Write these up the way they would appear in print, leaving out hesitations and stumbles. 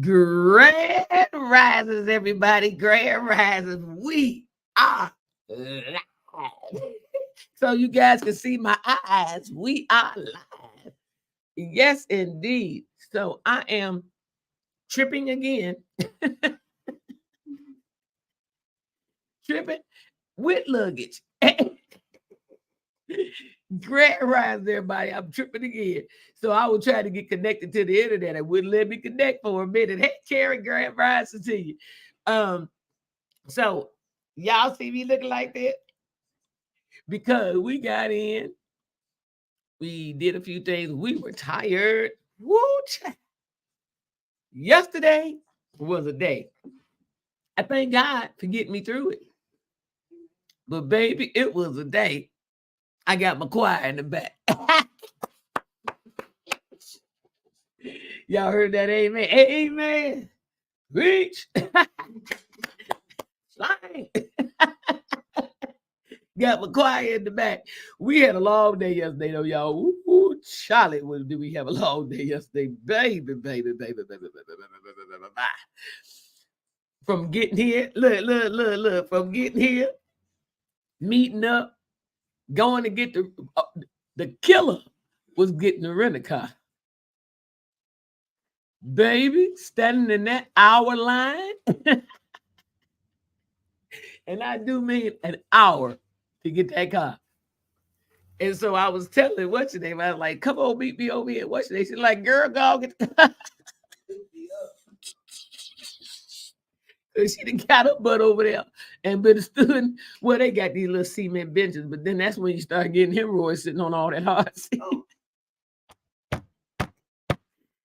Grand rises, everybody. Grand rises. We are live. So you guys can see my eyes. We are live. Yes, indeed. So I am tripping again. Tripping with luggage. Grand rise, everybody. I'm tripping again. So I was trying to get connected to the internet. It wouldn't let me connect for a minute. Hey, Carrie, grand rising to you. Um, so y'all see me looking like that? Because we got in, we did a few things. We were tired. Woo! Yesterday was a day. I thank God for getting me through it. But baby, it was a day. I got my choir in the back. Y'all heard that? Amen. Amen. Reach. Slang. Got my choir in the back. We had a long day yesterday, though, y'all. Ooh, Charlotte, did we have a long day yesterday? Baby. From getting here, look, from getting here, meeting up, going to get the killer was getting the rent a car. Baby, standing in that hour line. And I do mean an hour to get that car. And so I was telling what's your name? I was like, come on, meet me over here. What's your name? She's like, girl, go get the car. She done got her butt over there and been stood where they got these little cement benches. But then that's when you start getting hemorrhoids sitting on all that hard seat.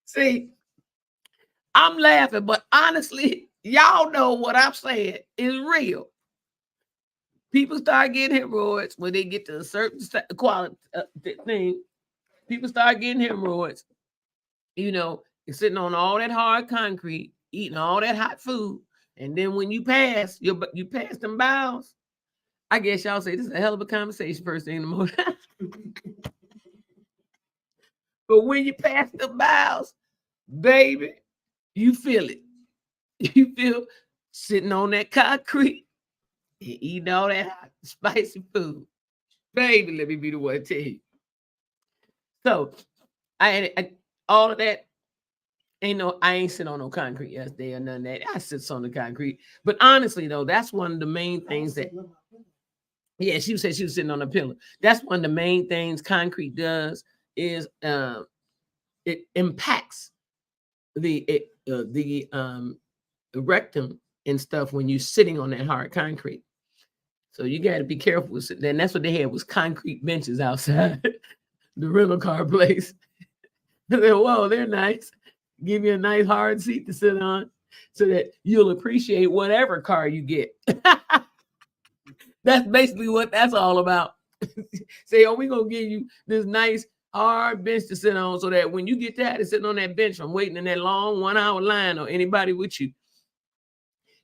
See, I'm laughing, but honestly, y'all know what I'm saying is real. People start getting hemorrhoids when they get to a certain quality thing. People start getting hemorrhoids. You know, you're sitting on all that hard concrete, eating all that hot food, and then when you pass, you pass them bowels. I guess y'all say this is a hell of a conversation first thing in the morning. But when you pass the bowels, baby, you feel it. You feel sitting on that concrete and eating all that hot, spicy food. Baby, let me be the one to tell you. So I all of that I ain't sitting on no concrete yesterday or none of that. I sit on the concrete. But honestly, though, that's one of the main things that she said she was sitting on a pillow. That's one of the main things concrete does is it impacts the rectum and stuff when you're sitting on that hard concrete. So you got to be careful. Then that's what they had was concrete benches outside the rental car place. Whoa, they're nice. Give you a nice hard seat to sit on so that you'll appreciate whatever car you get. That's basically what that's all about. Say, we're going to give you this nice hard bench to sit on so that when you get tired of sitting on that bench from waiting in that long 1 hour line or anybody with you,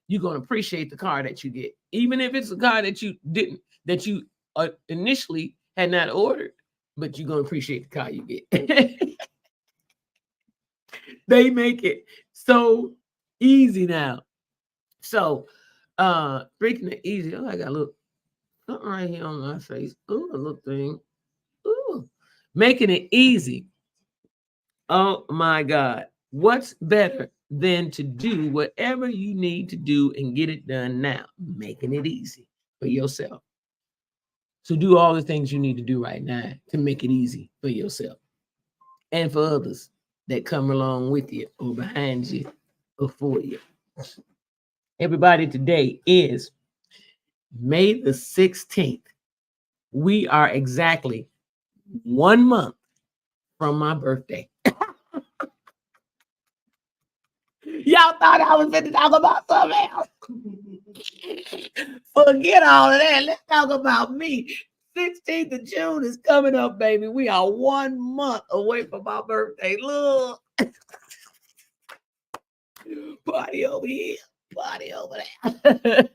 you're going to appreciate the car that you get. Even if it's a car that you initially had not ordered, but you're going to appreciate the car you get. They make it so easy now. So, breaking it easy. I got a little something right here on my face. Ooh, a little thing. Ooh, making it easy. Oh my God. What's better than to do whatever you need to do and get it done now? Making it easy for yourself. So do all the things you need to do right now to make it easy for yourself and for others that come along with you or behind you or for you. Everybody, today is May the 16th. We are exactly 1 month from my birthday. Y'all thought I was going to talk about something else. Forget all of that. Let's talk about me. 16th of June is coming up, baby. We are 1 month away from my birthday. Look. Party over here. Party over there.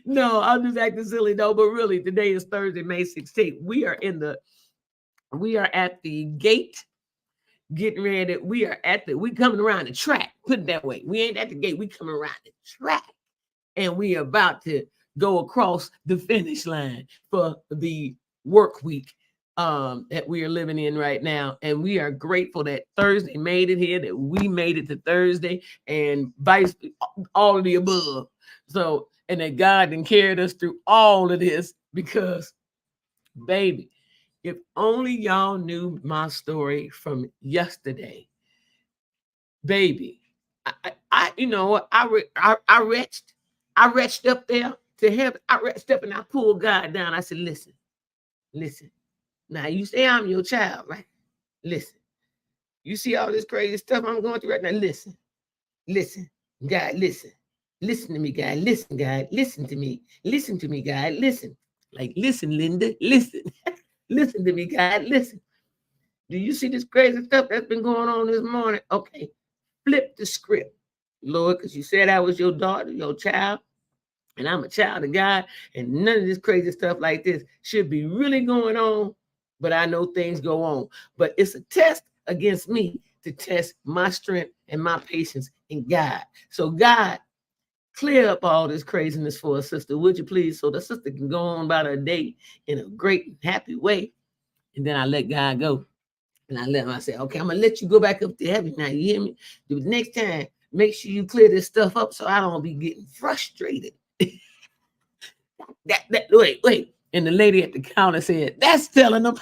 No, I'm just acting silly, though. But really, today is Thursday, May 16th. We are at the gate getting ready. We coming around the track. Put it that way. We ain't at the gate. We coming around the track, and we about to go across the finish line for the work week that we are living in right now. And we are grateful that Thursday made it here, that we made it to Thursday, and vice all of the above. So, and that God then carried us through all of this because, baby, if only y'all knew my story from yesterday, baby. You know what? I retched up there to heaven. I retched up and I pulled God down. I said, listen. Now you say I'm your child, right? Listen. You see all this crazy stuff I'm going through right now? Listen, God, listen. Listen to me, God. Listen, God. Listen to me. Listen to me, God. Listen. Like, listen, Linda. Listen. Listen to me, God. Listen. Do you see this crazy stuff that's been going on this morning? Okay. Flip the script, Lord, because you said I was your daughter, your child, and I'm a child of God, and none of this crazy stuff like this should be really going on. But I know things go on. But it's a test against me to test my strength and my patience in God. So, God, clear up all this craziness for a sister, would you please? So the sister can go on about her day in a great and happy way. And then I let God go. And I let him, I said, okay, I'm going to let you go back up to heaven now. You hear me? The next time, make sure you clear this stuff up so I don't be getting frustrated. Wait. And the lady at the counter said, that's telling them.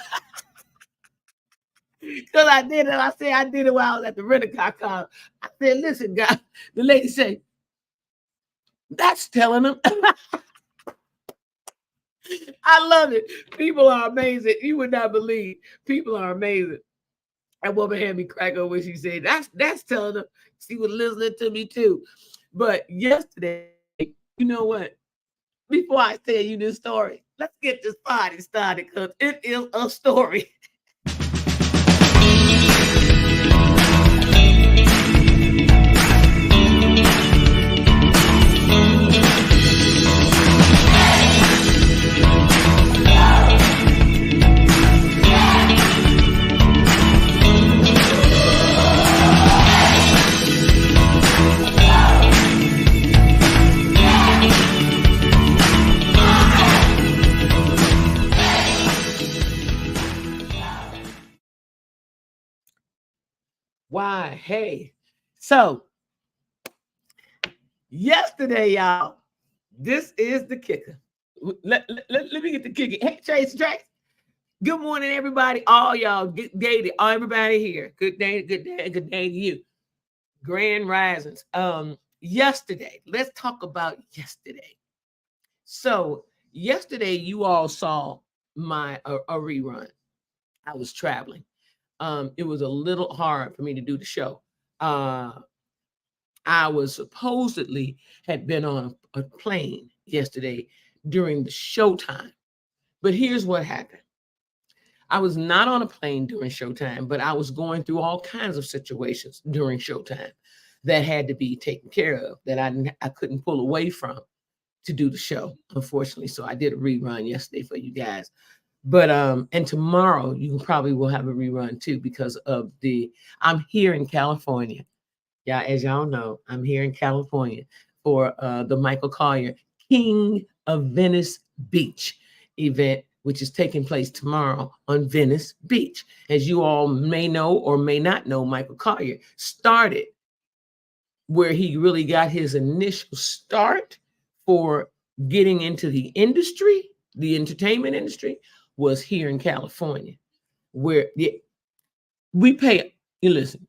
Because I did it. I said, I did it while I was at the rent-a-car car. I said, listen, God. The lady said, that's telling them. I love it. People are amazing. You would not believe. People are amazing. That woman had me crack over when she said, that's telling them. She was listening to me too. But yesterday, you know what? Before I tell you this story, let's get this party started because it is a story. Why? Hey. So, yesterday, y'all, this is the kicker. Let me get the kicker. Hey, Trace. Good morning, everybody. All y'all, good day to everybody here. Good day to you. Grand risings. Yesterday, let's talk about yesterday. So, yesterday, you all saw my a rerun. I was traveling. It was a little hard for me to do the show. I was supposedly had been on a plane yesterday during the showtime. But here's what happened. I was not on a plane during showtime, but I was going through all kinds of situations during showtime that had to be taken care of that I couldn't pull away from to do the show, unfortunately. So I did a rerun yesterday for you guys. But and tomorrow you probably will have a rerun too because of I'm here in California. Yeah, as y'all know, I'm here in California for the Michael Collier King of Venice Beach event, which is taking place tomorrow on Venice Beach. As you all may know or may not know, Michael Collier started where he really got his initial start for getting into the industry, the entertainment industry, was here in California, where we pay, you listen,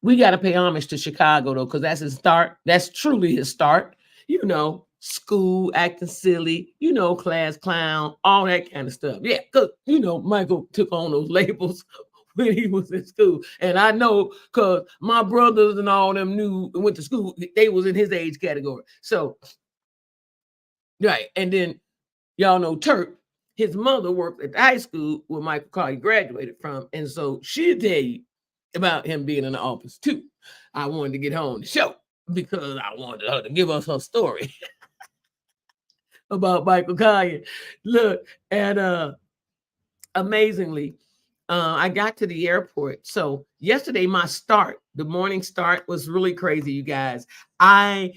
we got to pay homage to Chicago, though, because that's his start. That's truly his start. You know, school, acting silly, class clown, all that kind of stuff. Yeah, because, Michael took on those labels when he was in school. And I know because my brothers and all them went to school, they was in his age category. So, right. And then, y'all know Turk, his mother worked at the high school where Michael Carter graduated from. And so she'll tell you about him being in the office too. I wanted to get her on the show because I wanted her to give us her story about Michael Collier. Look, and amazingly, I got to the airport. So yesterday, the morning start was really crazy, you guys. I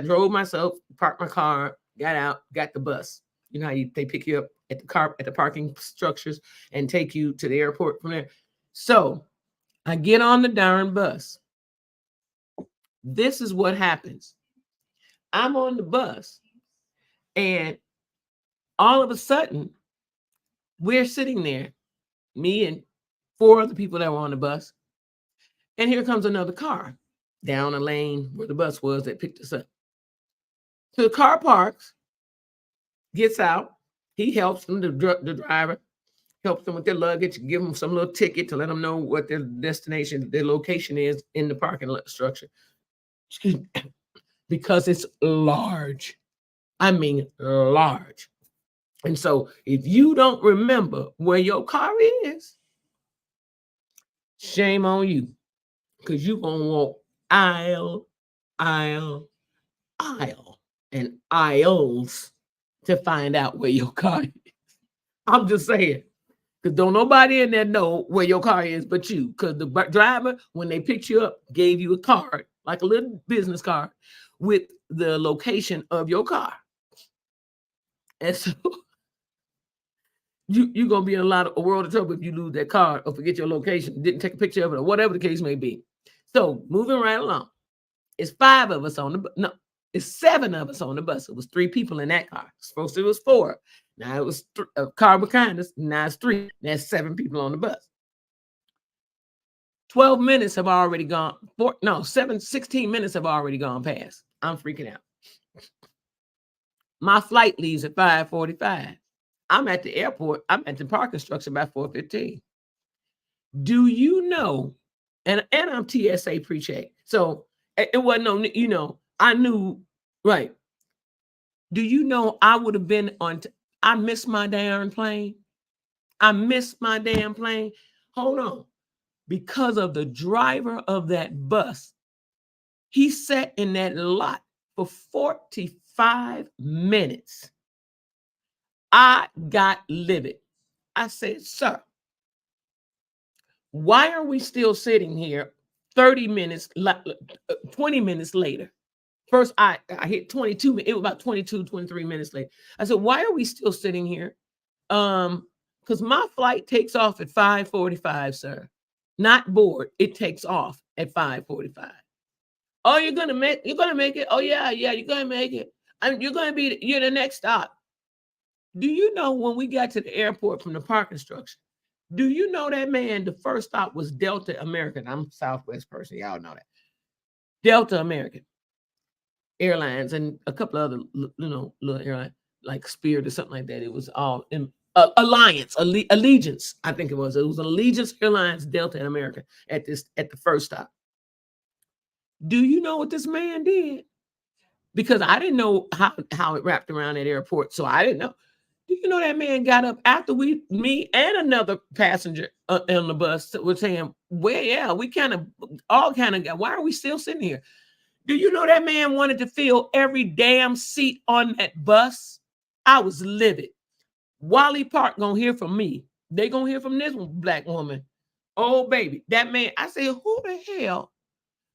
drove myself, parked my car, got out, got the bus. You know how they pick you up at the parking structures and take you to the airport from there. So I get on the darn bus. This is what happens. I'm on the bus, and all of a sudden, we're sitting there, me and four other people that were on the bus. And here comes another car down a lane where the bus was that picked us up. So the car parks, gets out. He helps them, the driver helps them with their luggage, give them some little ticket to let them know what their destination, their location is in the parking lot structure. Excuse me. Because it's large. I mean, large. And so if you don't remember where your car is, shame on you. Because you're going to walk aisle, aisle, aisle, and aisles to find out where your car is. I'm just saying. Because don't nobody in there know where your car is but you. Because the driver, when they picked you up, gave you a card, like a little business card, with the location of your car. And so you're going to be in a world of trouble if you lose that card or forget your location, didn't take a picture of it, or whatever the case may be. So moving right along. It's 5 of us on the bus. No, it's 7 of us on the bus. It was 3 people in that car. Supposed to it was 4. Now it was a car behind us. Now it's 3. That's 7 people on the bus. 12 minutes have already gone. 16 minutes have already gone past. I'm freaking out. My flight leaves at 5:45. I'm at the airport. I'm at the parking structure by 4:15. Do you know? And I'm TSA pre-check. So it wasn't no, I knew, right. Do you know I would have been I missed my damn plane. I missed my damn plane. Hold on. Because of the driver of that bus, he sat in that lot for 45 minutes. I got livid. I said, sir, why are we still sitting here 20 minutes later? First, I hit 22. It was about 22, 23 minutes later. I said, why are we still sitting here? Because my flight takes off at 5:45, sir. Not board. It takes off at 5:45. Oh, you're gonna make it. Oh, yeah, you're gonna make it. You're the next stop. Do you know when we got to the airport from the parking structure? Do you know that man? The first stop was Delta American. I'm a Southwest person. Y'all know that. Delta American Airlines and a couple of other, little airlines like Spirit or something like that. It was all in Alliance, Allegiance. I think it was. It was Allegiance Airlines, Delta, and American at the first stop. Do you know what this man did? Because I didn't know how it wrapped around that airport, so I didn't know. Do you know that man got up after me and another passenger on the bus was saying, well, yeah, we all got, why are we still sitting here? Do you know that man wanted to fill every damn seat on that bus? I was livid. Wally Park gonna hear from me. They gonna hear from this black woman. Oh, baby, that man. I said, who the hell?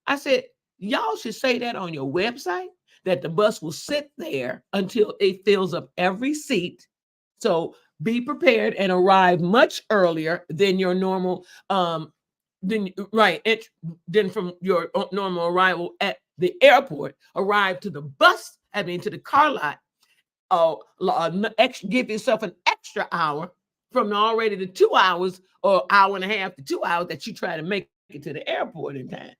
I said, y'all should say that on your website, that the bus will sit there until it fills up every seat. So be prepared and arrive much earlier than your normal, than from your normal arrival at the airport. Arrive to the to the car lot. Give yourself an extra hour from already the 2 hours or hour and a half to 2 hours that you try to make it to the airport in time.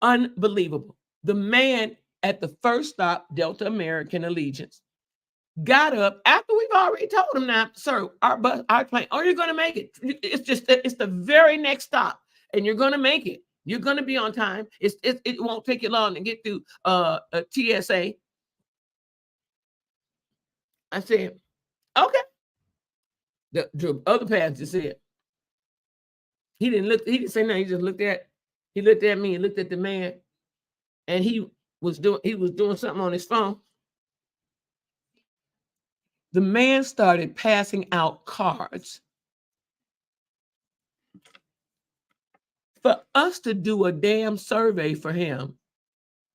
Unbelievable. The man at the first stop, Delta American Allegiance, got up after we've already told him, now, sir, our plane, are you going to make it? It's the very next stop, and you're going to make it. You're going to be on time. It won't take you long to get through TSA. I said, okay. The other passenger said, he didn't say nothing. He just looked at me and looked at the man, and he was doing something on his phone. The man started passing out cards for us to do a damn survey for him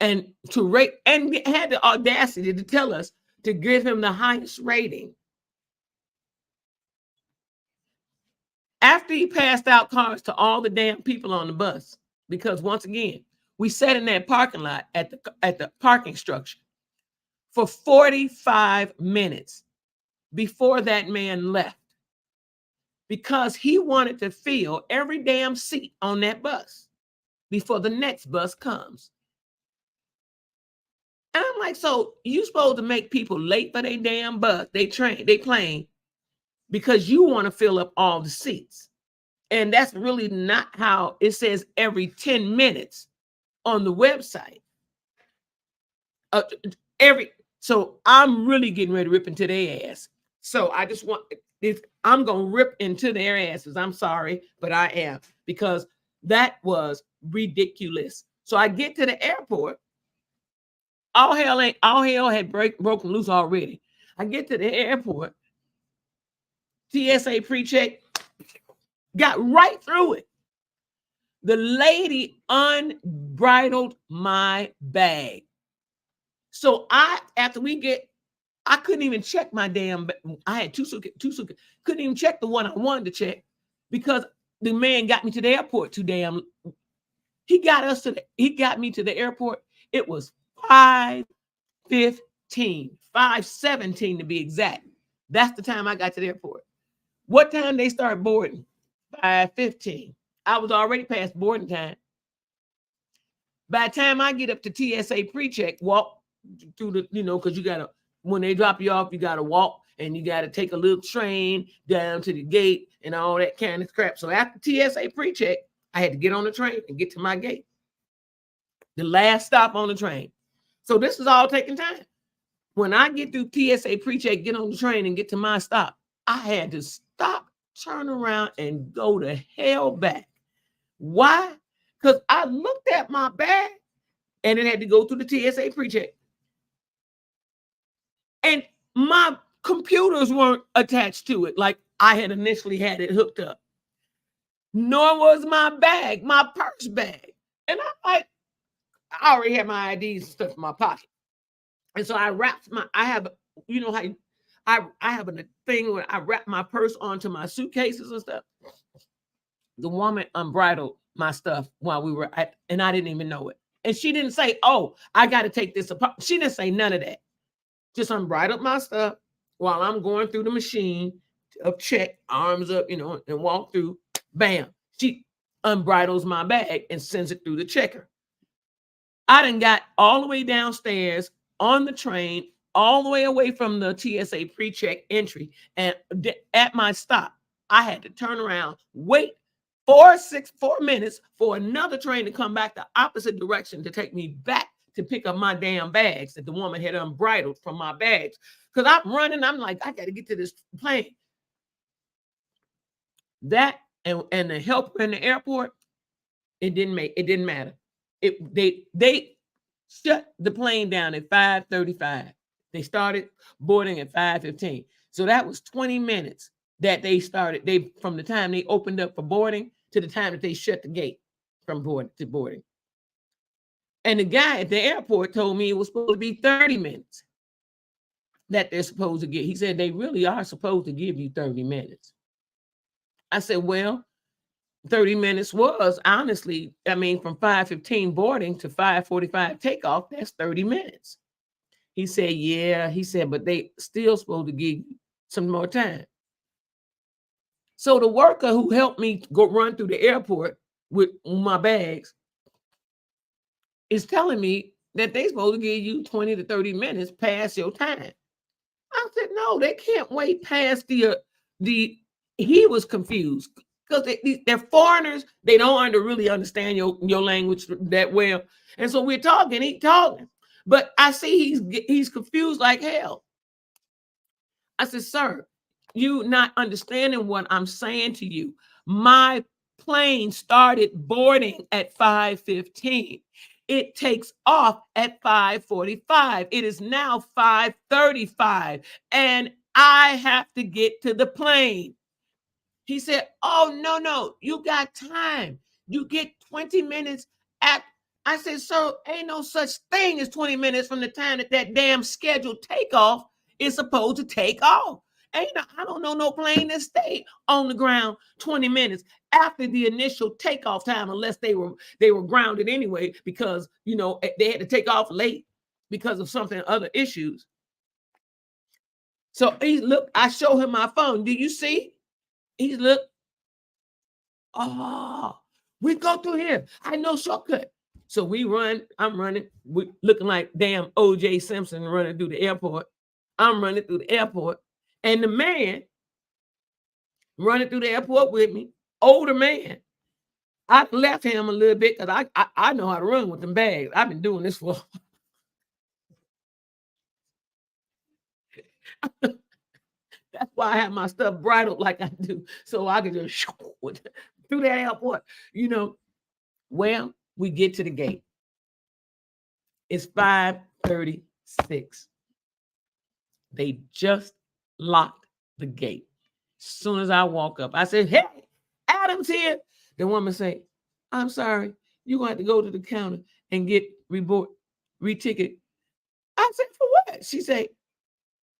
and to rate, and had the audacity to tell us to give him the highest rating. After he passed out cards to all the damn people on the bus, because once again, we sat in that parking lot at the parking structure for 45 minutes before that man left, because he wanted to fill every damn seat on that bus before the next bus comes. And I'm like, so you supposed to make people late for their damn bus, they plane, because you want to fill up all the seats. And that's really not how it says every 10 minutes on the website. So I'm really getting ready to rip into their ass. So I just want, I'm going to rip into their asses. I'm sorry, but I am, because that was ridiculous. So I get to the airport. All hell had broken loose already. I get to the airport. TSA pre-check, got right through it. The lady unbridled my bag. So after we get, I couldn't even check my damn, I had two suitcases, couldn't even check the one I wanted to check, because the man got me to the airport too damn. He got me to the airport. It was 5:15, 5:17 to be exact. That's the time I got to the airport. What time they start boarding? 5:15. I was already past boarding time. By the time I get up to TSA pre-check, walk through the, because you gotta, when they drop you off, you gotta walk and you gotta take a little train down to the gate and all that kind of crap. So after TSA pre-check, I had to get on the train and get to my gate. The last stop on the train. So this is all taking time. When I get through TSA pre-check, get on the train and get to my stop, I had to stop, turn around, and go to hell back. Why? Because I looked at my bag and it had to go through the TSA pre-check. And my computers weren't attached to it like I had initially had it hooked up. Nor was my bag, my purse bag. And I'm like, I already had my IDs and stuff in my pocket. And so I wrapped I have a thing where I wrap my purse onto my suitcases and stuff. The woman unbridled my stuff while we were and I didn't even know it. And she didn't say, oh, I got to take this apart. She didn't say none of that. Just unbridled my stuff while I'm going through the machine of check, arms up, and walk through. Bam. She unbridles my bag and sends it through the checker. I done got all the way downstairs on the train, all the way away from the TSA pre-check entry. And at my stop, I had to turn around, wait 4 minutes for another train to come back the opposite direction to take me back to pick up my damn bags that the woman had unbridled from my bags. Because I'm running, I'm like, I got to get to this plane. That and the helper in the airport, it didn't matter. They shut the plane down at 5:35. They started boarding at 5:15. So that was 20 minutes that they started. From the time they opened up for boarding to the time that they shut the gate from boarding. And the guy at the airport told me it was supposed to be 30 minutes that they're supposed to get. He said they really are supposed to give you 30 minutes. I said, well, 30 minutes was honestly, from 5:15 boarding to 5:45 takeoff, that's 30 minutes. He said, yeah. He said, but they still supposed to give you some more time. So the worker who helped me run through the airport with my bags is telling me that they're supposed to give you 20 to 30 minutes past your time. I said, no, they can't wait past he was confused because they're foreigners. They don't really understand your language that well. And so he's talking. But I see he's confused like hell. I said, sir, you not understanding what I'm saying to you. My plane started boarding at 5:15. It takes off at 5:45. It is now 5:35, and I have to get to the plane. He said, oh, no, you got time. You get 20 minutes at. I said, sir, ain't no such thing as 20 minutes from the time that damn scheduled takeoff is supposed to take off. I don't know no plane that stayed on the ground 20 minutes after the initial takeoff time, unless they were grounded anyway, because they had to take off late because of something, other issues. So I show him my phone. Do you see? He's look. Oh, we go through here. I know shortcut. So we run. I'm running. We looking like damn O.J. Simpson running through the airport. I'm running through the airport, and the man running through the airport with me, older man. I left him a little bit because I know how to run with them bags. I've been doing this for. That's why I have my stuff bridled like I do, so I can just through that airport. Well, we get to the gate. It's 5:36. They just locked the gate. As soon as I walk up, I said, "Hey, Adam's here." The woman say, "I'm sorry, you're going to have to go to the counter and get re-ticket." I said, "For what?" She said,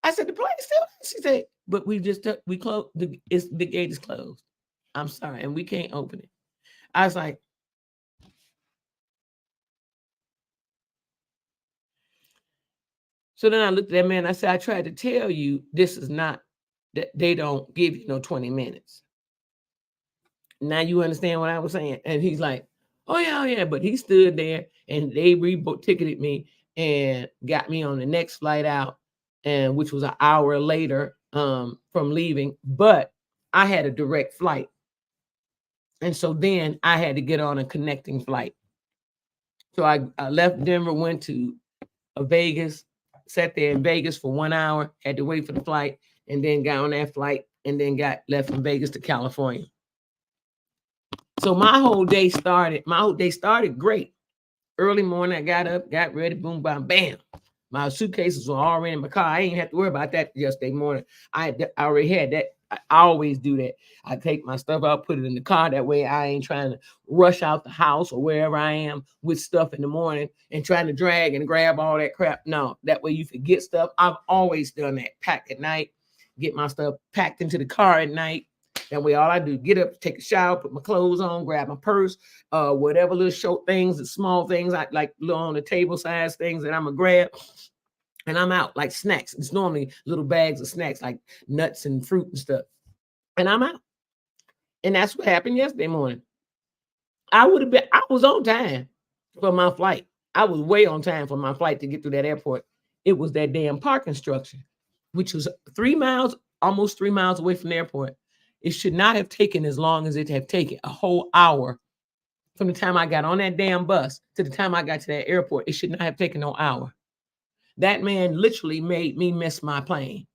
"I said the place still." She said, "But we closed. The gate is closed. I'm sorry, and we can't open it." I was like, so then I looked at that man. I said, "I tried to tell you this is not that they don't give you no 20 minutes. Now you understand what I was saying?" And he's like, "Oh yeah, oh yeah." But he stood there and they ticketed me and got me on the next flight out, and which was an hour later from leaving. But I had a direct flight. And so then I had to get on a connecting flight. So I left Denver, went to Vegas, sat there in Vegas for 1 hour, had to wait for the flight, and then got on that flight and then got left from Vegas to California. So my whole day started great. Early morning, I got up, got ready, boom, bam, bam. My suitcases were already in my car. I ain't have to worry about that yesterday morning. I already had that. I always do that. I take my stuff out, put it in the car. That way I ain't trying to rush out the house or wherever I am with stuff in the morning and trying to drag and grab all that crap. No, that way you forget stuff. I've always done that. Pack at night, get my stuff packed into the car at night. That way all I do is get up, take a shower, put my clothes on, grab my purse, whatever little short things, the small things I like on the table size things that I'm gonna grab. And I'm out like snacks. It's normally little bags of snacks like nuts and fruit and stuff. And I'm out. And that's what happened yesterday morning. I was on time for my flight. I was way on time for my flight to get through that airport. It was that damn parking structure, which was 3 miles, almost 3 miles away from the airport. It should not have taken as long as it had taken, a whole hour from the time I got on that damn bus to the time I got to that airport. It should not have taken no hour. That man literally made me miss my plane.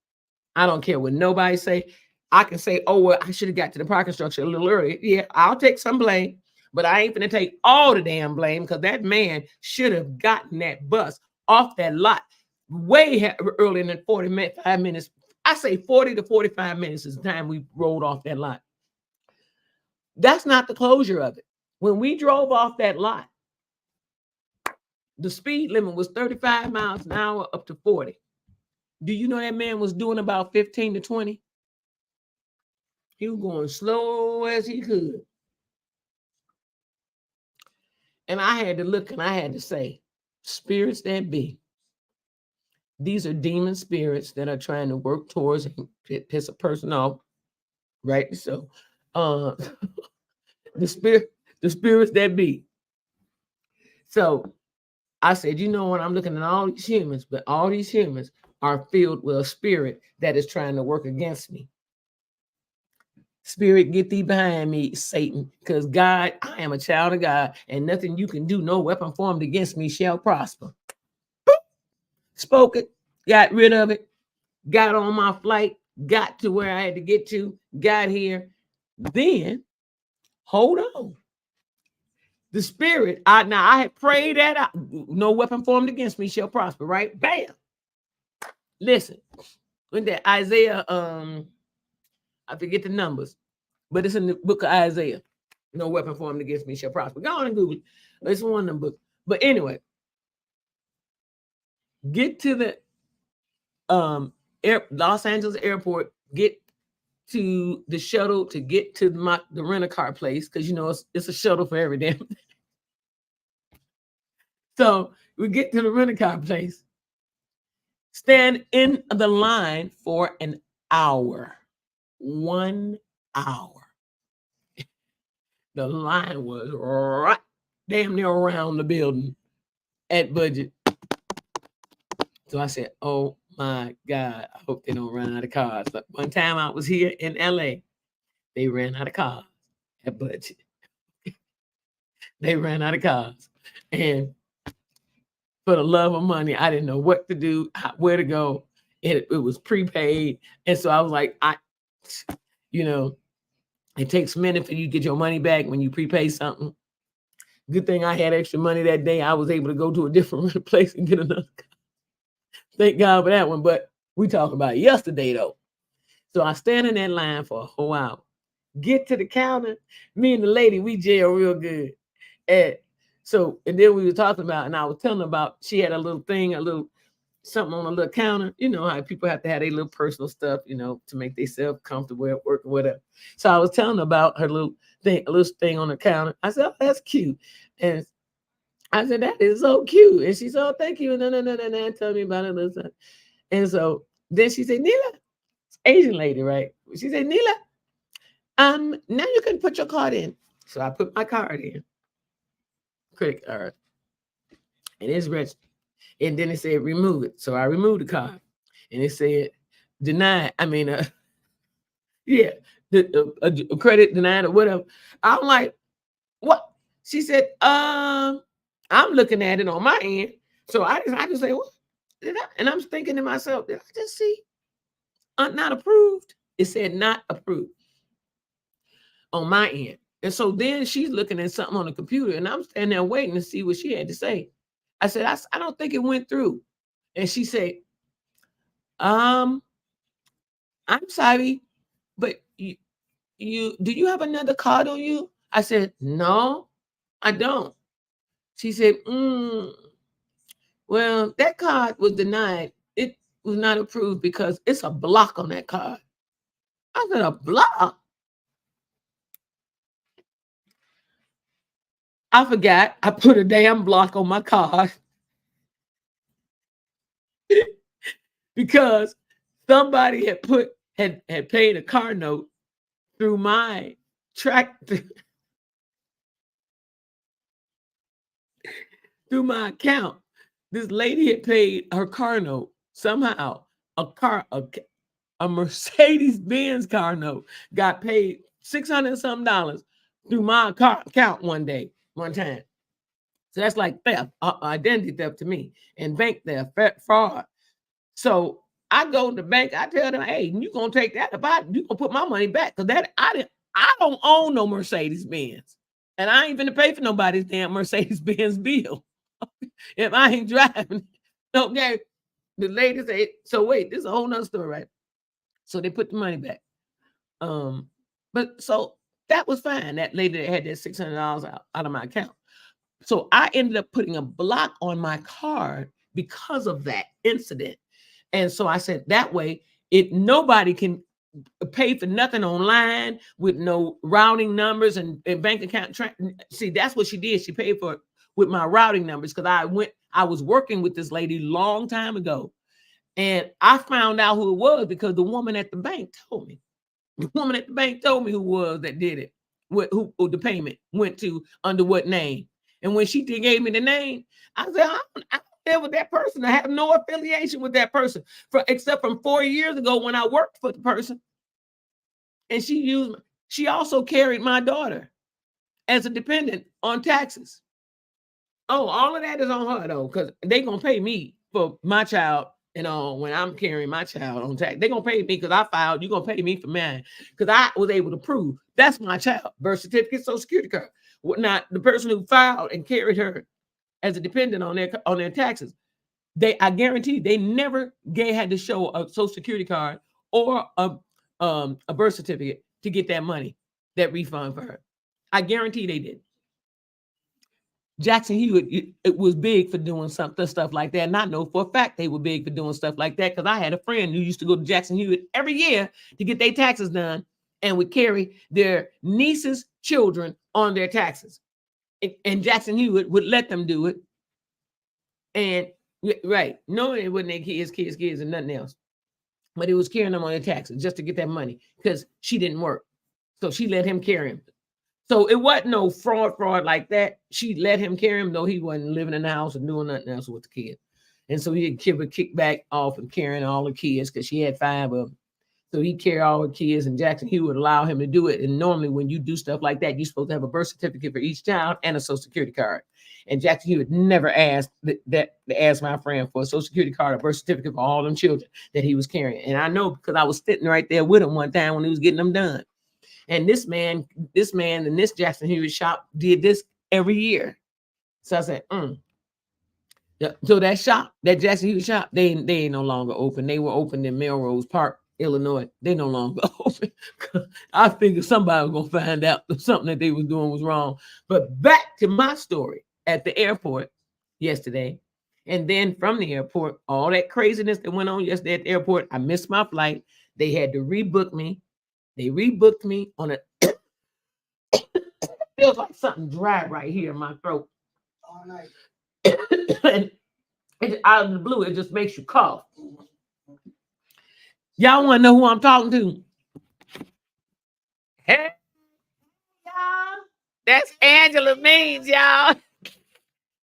I don't care what nobody say. I can say, "Oh, well, I should have got to the parking structure a little earlier." Yeah, I'll take some blame, but I ain't gonna take all the damn blame because that man should have gotten that bus off that lot way earlier than 45 minutes. I say 40 to 45 minutes is the time we rolled off that lot. That's not the closure of it. When we drove off that lot, the speed limit was 35 miles an hour up to 40. Do you know that man was doing about 15 to 20? He was going slow as he could. And I had to look and I had to say, spirits that be. These are demon spirits that are trying to work towards and piss a person off. Right? So the spirits that be. So I said, you know what? I'm looking at all these humans, but all these humans are filled with a spirit that is trying to work against me. Spirit, get thee behind me, Satan, because God, I am a child of God, and nothing you can do, no weapon formed against me shall prosper. Spoke it, got rid of it, got on my flight, got to where I had to get to, got here. Then, hold on. The spirit, I had prayed that out. No weapon formed against me shall prosper, right? Bam. Listen, when that Isaiah, I forget the numbers, but it's in the book of Isaiah. No weapon formed against me shall prosper. Go on and Google it. It's one of them books. But anyway, get to the Los Angeles airport, get to the shuttle to get to the rent-a-car place, because you know it's a shuttle for every damn thing. So we get to the rent-a-car place, stand in the line for an hour. 1 hour. The line was right damn near around the building at budget. So I said, oh my God, I hope they don't run out of cars. But one time I was here in LA, they ran out of cars at budget. They ran out of cars. And for the love of money, I didn't know what to do, where to go. It was prepaid. And so I was like, it takes a minute for you to get your money back when you prepay something. Good thing I had extra money that day. I was able to go to a different place and get another car. Thank God for that one. But we talking about yesterday, though. So I stand in that line for a whole hour. Get to the counter. Me and the lady, we jail real good. And then we were talking about, and I was telling her about, she had a little thing, something on a little counter. You know how people have to have their little personal stuff, to make themselves comfortable at work or whatever. So I was telling her about her little thing on the counter. I said, oh, that's cute. And I said, that is so cute. And she said, oh, thank you. No. Tell me about it. And so then she said, Neela, Asian lady, right? She said, Neela, now you can put your card in. So I put my card in. Credit card. And it's registered. And then it said, remove it. So I removed the card. And it said, denied. The credit denied or whatever. I'm like, what? She said, I'm looking at it on my end. So I just say, what? And I'm thinking to myself, did I just see not approved? It said not approved on my end. And so then she's looking at something on the computer, and I'm standing there waiting to see what she had to say. I said, I don't think it went through. And she said, I'm sorry, but do you have another card on you? I said, no, I don't. She said, well, that card was denied. It was not approved because it's a block on that card. I said, a block? I forgot I put a damn block on my card because somebody had paid a car note through my through my account. This lady had paid her car note somehow. A Mercedes-Benz car note got paid $600 something through my account one time. So that's like theft, identity theft to me, and bank theft, fraud. So I go to the bank, I tell them, hey, you gonna take that? You gonna put my money back? Because I don't own no Mercedes-Benz. And I ain't gonna pay for nobody's damn Mercedes-Benz bill if I ain't driving. Okay. The lady said, so wait, this is a whole nother story, right? So they put the money back. But so that was fine. That lady that had that $600 out of my account. So I ended up putting a block on my card because of that incident. And so I said, that way, nobody can pay for nothing online with no routing numbers and bank account. See, that's what she did. She paid for it with my routing numbers because I was working with this lady long time ago. And I found out who it was because the woman at the bank told me. The woman at the bank told me who was that did it, who the payment went to, under what name. And when she gave me the name, I said, I don't deal with that person. I have no affiliation with that person, except from 4 years ago when I worked for the person. And she also carried my daughter as a dependent on taxes. Oh, all of that is on her, though, because they're going to pay me for my child. When I'm carrying my child on tax, they're going to pay me because I filed. You're going to pay me for mine because I was able to prove that's my child. Birth certificate, Social Security card. Not the person who filed and carried her as a dependent on their taxes. I guarantee they never had to show a Social Security card or a birth certificate to get that money, that refund for her. I guarantee they did. Jackson Hewitt, it was big for doing something, stuff like that. And I know for a fact they were big for doing stuff like that because I had a friend who used to go to Jackson Hewitt every year to get their taxes done and would carry their niece's children on their taxes. And Jackson Hewitt would let them do it. And right, no, it wasn't their kids, and nothing else. But it was carrying them on their taxes just to get that money because she didn't work. So she let him carry him. So it wasn't no fraud like that. She let him carry him, though he wasn't living in the house and doing nothing else with the kid. And so he'd give a kickback off and carrying all the kids because she had 5 of them. So he'd carry all the kids, and Jackson, he would allow him to do it. And normally when you do stuff like that, you're supposed to have a birth certificate for each child and a social security card. And Jackson, he would never ask that ask my friend for a social security card or birth certificate for all them children that he was carrying. And I know because I was sitting right there with him one time when he was getting them done. And this man in this Jackson Hewitt shop did this every year. So I said, So that shop, that Jackson Hewitt shop, they ain't no longer open. They were open in Melrose Park, Illinois. They no longer open. I figured somebody was gonna find out that something that they was doing was wrong. But back to my story at the airport yesterday. And then from the airport, all that craziness that went on yesterday at the airport, I missed my flight. They had to rebook me. They rebooked me on a feels like something dry right here in my throat. All night. And it's out of the blue, it just makes you cough. Y'all want to know who I'm talking to? Hey, y'all. That's Angela Means, y'all.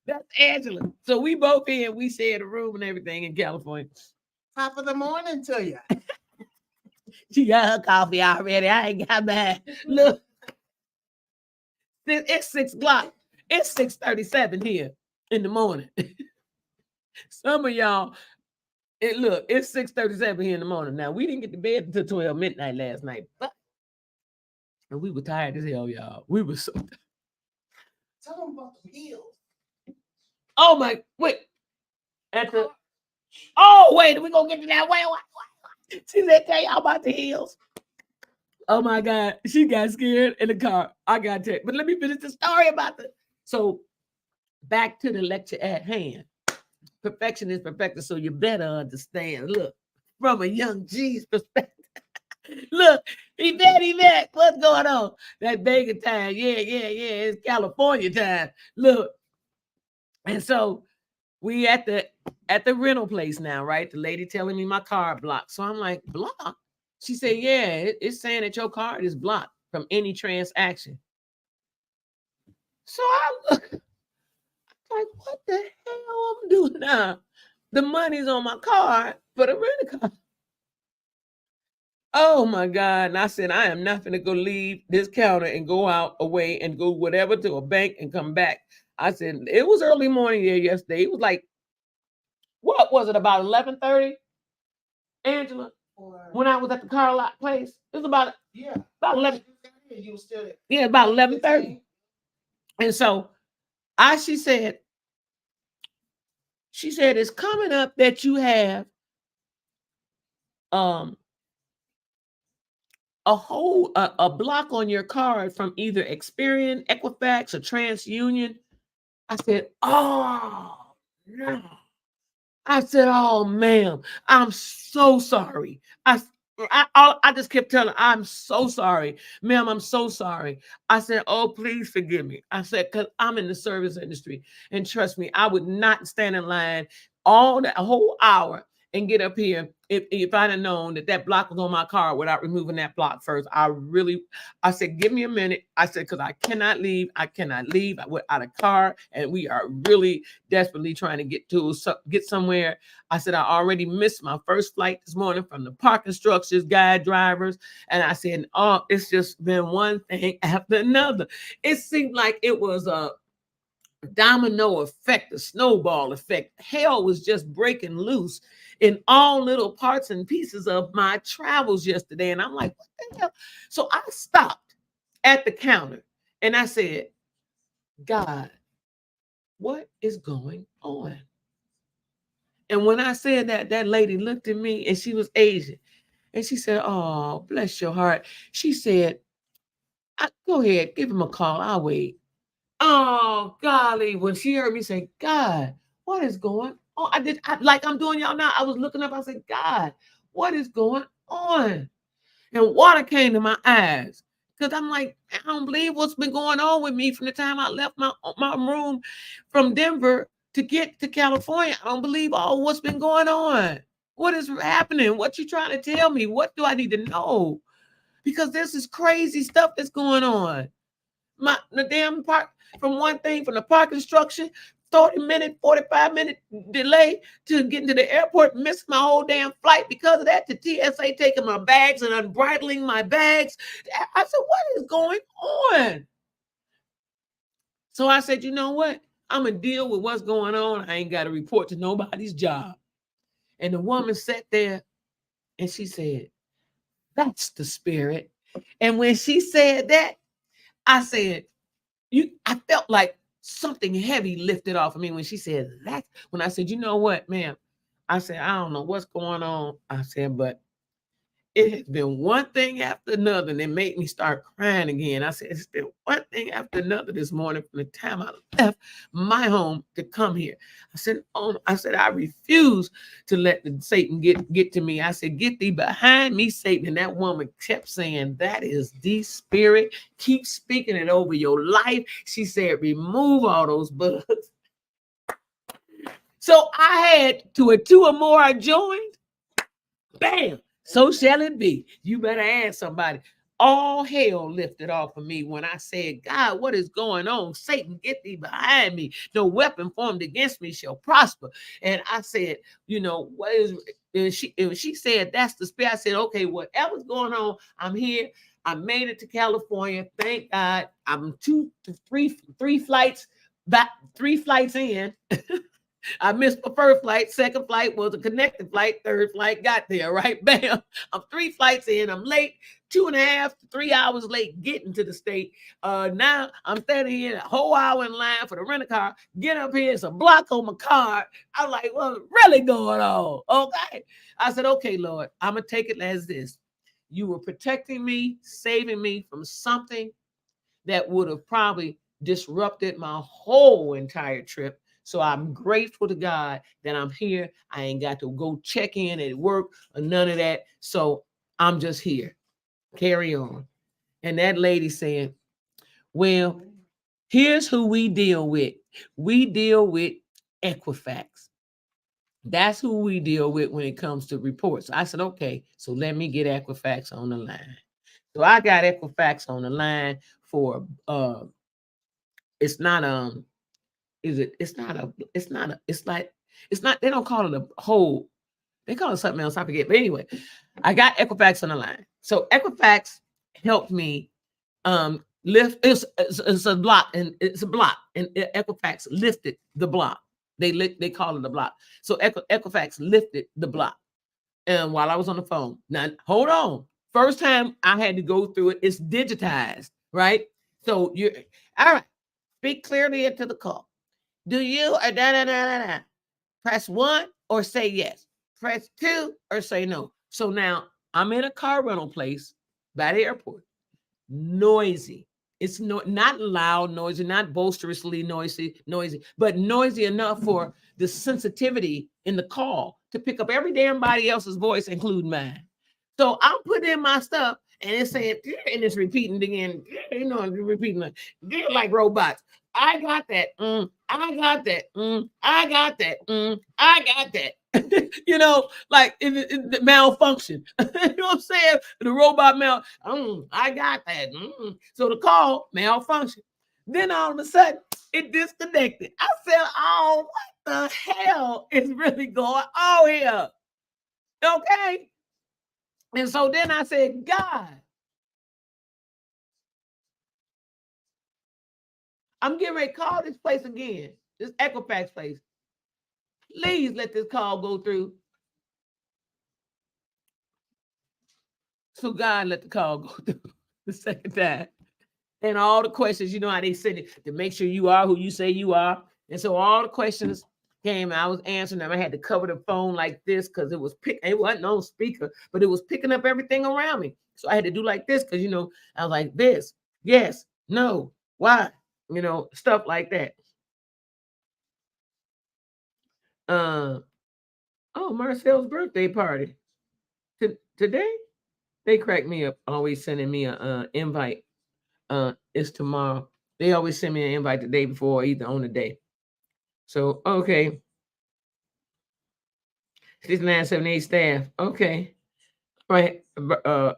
That's Angela. So we both here, we share the room and everything in California. Top of the morning to you. She got her coffee already. I ain't got mine. Look, it's 6 o'clock. It's 6:37 here in the morning. Some of y'all, look, it's 6:37 here in the morning. Now, we didn't get to bed until 12 midnight last night, but and we were tired as hell, y'all. We were so tired. Tell them about the heels. Oh, my, wait. Oh, wait, we going to get to that. Wait. She said, tell y'all about the heels. Oh, my God. She got scared in the car. I got to. But let me finish the story about the. So, back to the lecture at hand. Perfection is perfected, so you better understand. Look, from a young G's perspective. Look, Yvette, what's going on? That Vegas time. Yeah. It's California time. Look. And so we at the rental place now, right? The lady telling me my card blocked. So I'm like, blocked? She said, yeah, it's saying that your card is blocked from any transaction. So I look like, what the hell I'm doing now? The money's on my card for the rental car. Oh my God. And I said, I am not going to go leave this counter and go out away and go whatever to a bank and come back. I said, it was early morning there yesterday. It was like, what was it, about 11:30, Angela? When I was at the car lot place, it was about 11. You were still there. Yeah, about 11:30. And so she said, it's coming up that you have a block on your card from either Experian, Equifax, or TransUnion. I said, oh no. I said, oh ma'am, I'm so sorry. I just kept telling her, I'm so sorry. Ma'am, I'm so sorry. I said, oh, please forgive me. I said, because I'm in the service industry. And trust me, I would not stand in line all that whole hour and get up here if I'd have known that block was on my car without removing that block first. I said, give me a minute. I said, because I cannot leave. Without a car, and we are really desperately trying to get somewhere. I said, I already missed my first flight this morning from the parking structures, guide drivers. And I said, oh, it's just been one thing after another. It seemed like it was a domino effect, a snowball effect. Hell was just breaking loose in all little parts and pieces of my travels yesterday. And I'm like, what the hell? So I stopped at the counter and I said, God, what is going on? And when I said that lady looked at me, and she was Asian. And she said, oh, bless your heart. She said, Go ahead, give him a call. I'll wait. Oh, golly. When she heard me say, God, what is going on? Like I'm doing y'all now. I was looking up. I said, God, what is going on? And water came to my eyes. Because I'm like, I don't believe what's been going on with me from the time I left my room from Denver to get to California. I don't believe all what's been going on. What is happening? What you trying to tell me? What do I need to know? Because this is crazy stuff that's going on. The damn park from one thing from the park instruction, 30-minute, 45-minute delay to getting to the airport, missed my whole damn flight because of that. The TSA taking my bags and unbridling my bags. I said, what is going on? So I said, you know what? I'm gonna deal with what's going on. I ain't got to report to nobody's job. And the woman sat there and she said, that's the spirit. And when she said that, I said, I felt like something heavy lifted off of me when she said that. When I said, you know what, ma'am? I said, I don't know what's going on. I said, but it has been one thing after another, and it made me start crying again. I said, it's been one thing after another this morning from the time I left my home to come here. I said, I refuse to let Satan get to me. I said, get thee behind me, Satan. And that woman kept saying, that is the spirit. Keep speaking it over your life. She said, remove all those bugs. So I had to a two or more I joined. Bam. So shall it be. You better ask somebody. All hell lifted off of me when I said, God, what is going on? Satan, get thee behind me. No weapon formed against me shall prosper. And I said, you know, what is, and she said, that's the spirit. I said, okay, whatever's going on, I'm here. I made it to California. Thank God. I'm three flights back, 3 flights in. I missed my first flight. Second flight was a connected flight. Third flight got there, right? Bam. I'm 3 flights in. I'm late, 2.5 to 3 hours late getting to the state. Now I'm standing here a whole hour in line for the rental car. Get up here, it's a block on my car. I'm like, what's really going on? Okay. I said, okay, Lord, I'm going to take it as this. You were protecting me, saving me from something that would have probably disrupted my whole entire trip. So I'm grateful to God that I'm here. I ain't got to go check in at work or none of that. So I'm just here. Carry on. And that lady said, well, here's who we deal with. We deal with Equifax. That's who we deal with when it comes to reports. I said, okay, so let me get Equifax on the line. So I got Equifax on the line for it's not it's not, they don't call it a hold. They call it something else. I forget. But anyway, I got Equifax on the line. So Equifax helped me lift. It's a block, and it's a block, and Equifax lifted the block. They call it a block. So Equifax lifted the block. And while I was on the phone, now hold on. First time I had to go through it. It's digitized, right? So you're all right. Speak clearly into the call. Do you or da da da da da? Press 1 or say yes. Press 2 or say no. So now I'm in a car rental place by the airport. Noisy. It's not loud noisy, not boisterously noisy, but noisy enough for the sensitivity in the call to pick up every damn body else's voice, including mine. So I'm putting in my stuff and it's saying, and it's repeating again, repeating like robots. I got that. I got that. I got that. I got that. Like it malfunction. You know what I'm saying? The robot I got that. So the call malfunction. Then all of a sudden, it disconnected. I said, oh, what the hell is really going on here? Okay. And so then I said, God, I'm getting ready to call this place again, this Equifax place. Please let this call go through. So God let the call go through the second time. And all the questions, you know how they said it, to make sure you are who you say you are. And so all the questions came, I was answering them. I had to cover the phone like this because it wasn't on speaker, but it was picking up everything around me. So I had to do like this because, I was like this. Yes, no, why? Stuff like that. Uh, oh, Marcel's birthday party today. They crack me up, always sending me a invite. It's tomorrow. They always send me an invite the day before, or either on the day. So okay, 6978 staff. Okay, right.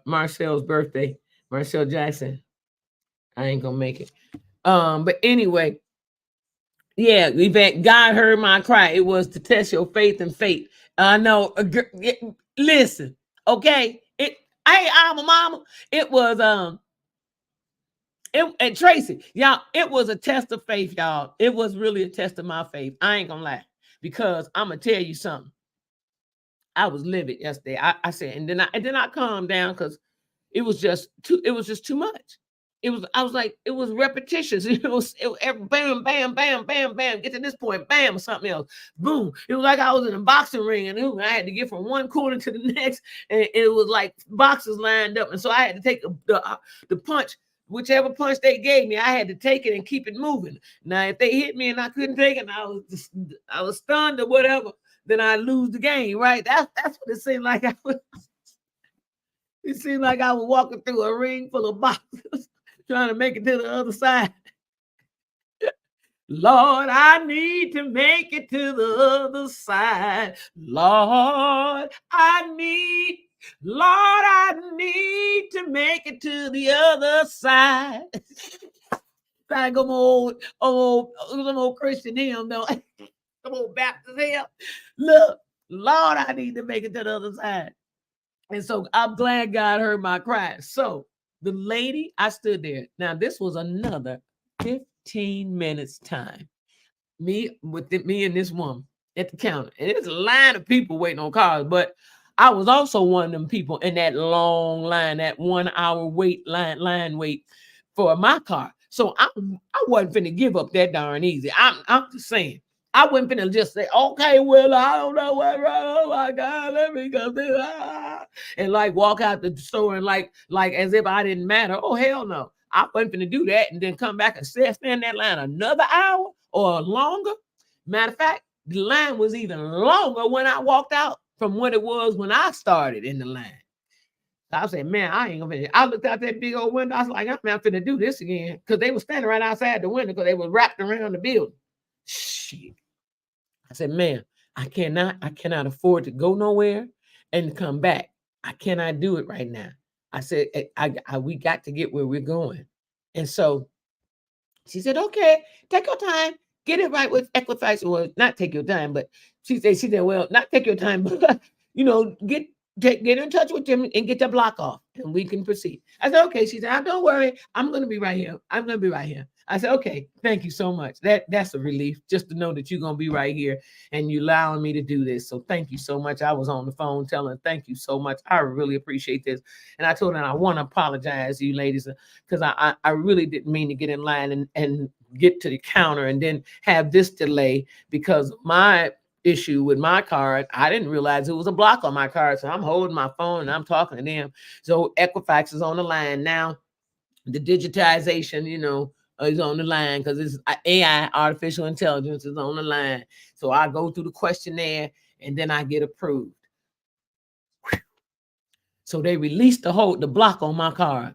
Marcel's birthday. Marcel Jackson. I ain't gonna make it. But anyway, yeah, Yvette, God heard my cry. It was to test your faith and faith. I know. Listen, okay. I'm a mama. It was and Tracy, y'all, it was a test of faith, y'all. It was really a test of my faith. I ain't gonna lie, because I'm gonna tell you something. I was livid yesterday. I said, and then I calmed down because it was just too much. I was like, it was repetitious. Bam, bam, bam, bam, bam, get to this point, bam, or something else. Boom. It was like I was in a boxing ring, and I had to get from one corner to the next, and it was like boxes lined up. And so I had to take the punch, whichever punch they gave me, I had to take it and keep it moving. Now, if they hit me and I couldn't take it, and I was stunned or whatever, then I lose the game, right? That's what it seemed like. It seemed like I was walking through a ring full of boxes, trying to make it to the other side. Lord, I need to make it to the other side. Lord, I need to make it to the other side. Trying to go some old Christian hymn, though. Some old Baptist hymn. Look, Lord, I need to make it to the other side. And so I'm glad God heard my cry. So the lady, I stood there. Now, this was another 15 minutes time. Me and this woman at the counter. And there's a line of people waiting on cars, but I was also one of them people in that long line, that 1 hour line wait for my car. So I wasn't finna give up that darn easy. I'm just saying. I wasn't finna just say, okay, well, I don't know what, oh my God, let me go do and like walk out the store and like as if I didn't matter. Oh, hell no. I wasn't finna do that and then come back and stand in that line another hour or longer. Matter of fact, the line was even longer when I walked out from what it was when I started in the line. So I said, man, I ain't gonna finish. I looked out that big old window. I was like, I'm not finna do this again. Because they were standing right outside the window because they were wrapped around the building. Shit. I said, man, I cannot afford to go nowhere and come back. I cannot do it right now. I said, we got to get where we're going. And so she said, okay, take your time, get it right with Equifax. Well, not take your time, but she said, well, not take your time, but get in touch with them and get the block off and we can proceed. I said, okay. She said, don't worry, I'm gonna be right here. I'm gonna be right here. I said, okay, thank you so much. That's a relief just to know that you're gonna be right here and you allowing me to do this. So thank you so much. I was on the phone telling thank you so much. I really appreciate this. And I told her I want to apologize to you ladies because I really didn't mean to get in line and get to the counter and then have this delay because my issue with my card. I didn't realize it was a block on my card. So I'm holding my phone and I'm talking to them. So Equifax is on the line now. The digitization, is on the line because it's AI, artificial intelligence is on the line. So I go through the questionnaire and then I get approved. So they released the block on my card.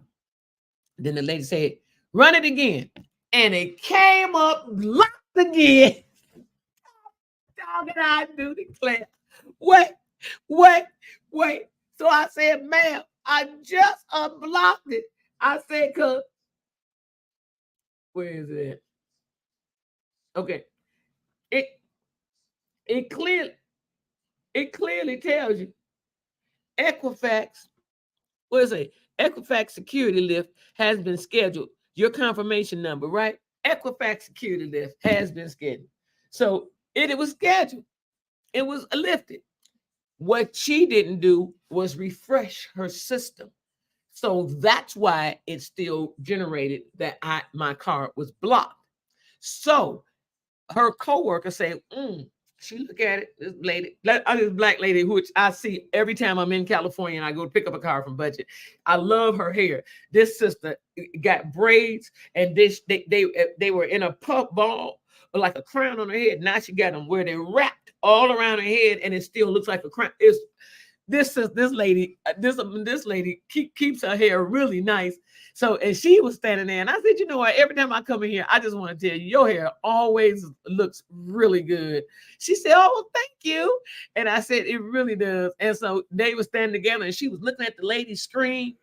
Then the lady said, run it again. And it came up locked again. How can I do declare? Wait, wait, wait. So I said, ma'am, I just unblocked it. I said, cause where is it? Okay. It it clearly tells you Equifax, what is it? Equifax security lift has been scheduled. Your confirmation number, right? Equifax security lift has been scheduled. So it was scheduled. It was lifted. What she didn't do was refresh her system. So that's why it still generated that my card was blocked. So her coworker said, She look at it, this lady, this black lady, which I see every time I'm in California and I go to pick up a car from Budget. I love her hair. This sister got braids, and they were in a puff ball, like a crown on her head. Now she got them where they're wrapped all around her head, and it still looks like a crown. It's this lady, this lady keeps her hair really nice. So, and she was standing there, and I said, you know what? Every time I come in here, I just want to tell you, your hair always looks really good. She said, oh, well, thank you. And I said, it really does. And so they were standing together, and she was looking at the lady's screen,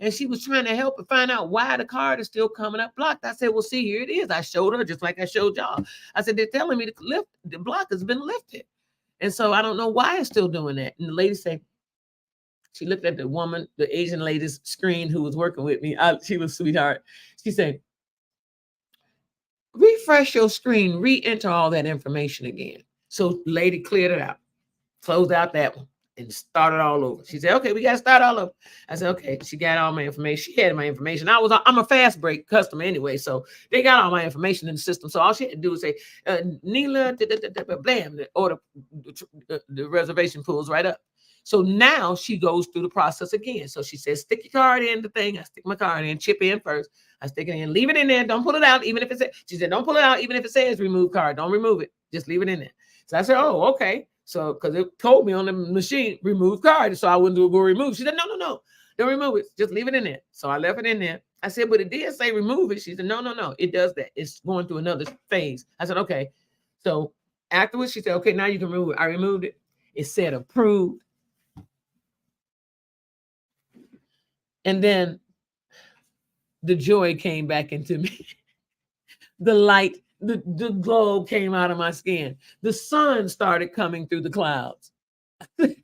and she was trying to help her find out why the card is still coming up blocked. I said, well, see, here it is. I showed her just like I showed y'all. I said, they're telling me the block has been lifted. And so I don't know why it's still doing that. And the lady said, she looked at the woman, the Asian lady's screen who was working with me. She was sweetheart. She said, refresh your screen, re-enter all that information again. So the lady cleared it out, closed out that one, and started all over. She said, okay, we got to start all over. I said, okay. She got all my information. She had my information. I'm a fast break customer anyway, so they got all my information in the system. So all she had to do was say, Neela, blam, or the reservation pulls right up. So now she goes through the process again. So she says, stick your card in the thing. I stick my card in, chip in first. I stick it in, leave it in there. Don't pull it out, even if it says, she said, don't pull it out, even if it says remove card. Don't remove it. Just leave it in there. So I said, oh, okay. So, because it told me on the machine, remove card. So I wouldn't go remove. She said, no. Don't remove it. Just leave it in there. So I left it in there. I said, but it did say remove it. She said, no. It does that. It's going through another phase. I said, okay. So afterwards, she said, okay, now you can remove it. I removed it. It said approved. And then the joy came back into me. The light, the glow came out of my skin. The sun started coming through the clouds. The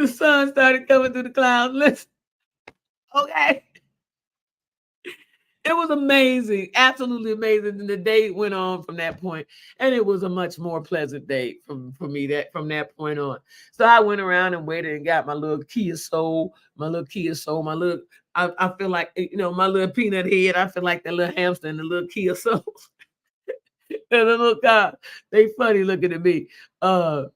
sun started coming through the clouds. Listen, okay. It was amazing, absolutely amazing. And the day went on from that point, and it was a much more pleasant day for me from that point on. So I went around and waited and got my little Kia Soul, I feel like, my little peanut head. I feel like that little hamster in the little Kia Soul. And the little car, they funny looking at me. And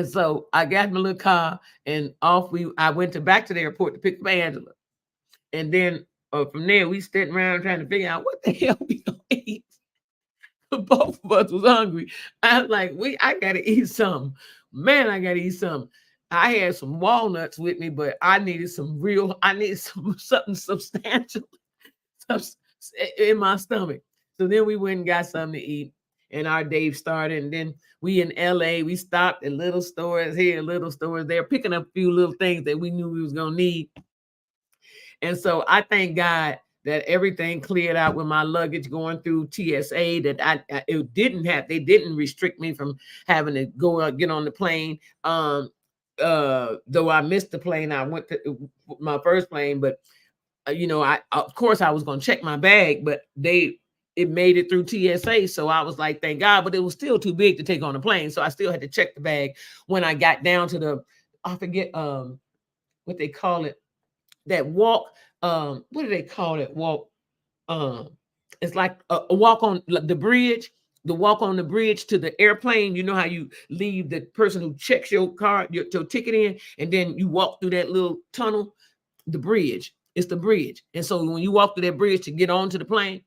so I got my little car, and I went back to the airport to pick up Angela. And then from there, we sitting around trying to figure out what the hell we gonna eat. Both of us was hungry. I was like, I gotta eat something. Man, I gotta eat something. I had some walnuts with me, but I needed something substantial in my stomach. So then we went and got something to eat, and our day started. And then we in LA, we stopped at little stores here, little stores there, picking up a few little things that we knew we was gonna need. And so I thank God that everything cleared out with my luggage going through TSA, that they didn't restrict me from having to go get on the plane. Though I missed the plane, I went to my first plane, but I of course I was going to check my bag, but it made it through TSA. So I was like, thank God, but it was still too big to take on the plane. So I still had to check the bag when I got down to I forget what they call it, that walk. What do they call that walk? It's like a walk on the bridge. The walk on the bridge to the airplane. You know how you leave the person who checks your card, your ticket in, and then you walk through that little tunnel. The bridge. It's the bridge. And so when you walk through that bridge to get onto the plane,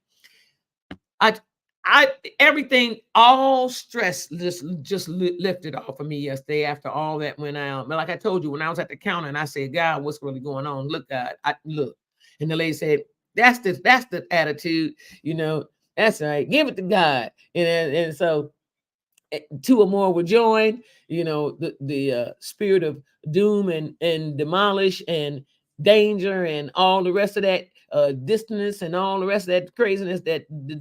everything, all stress just lifted off of me yesterday after all that went out. But like I told you, when I was at the counter and I said, God, what's really going on? Look, God, look. And the lady said, that's the attitude, that's right. Give it to God. And so two or more were joined, the spirit of doom and demolish and danger and all the rest of that distance and all the rest of that craziness that the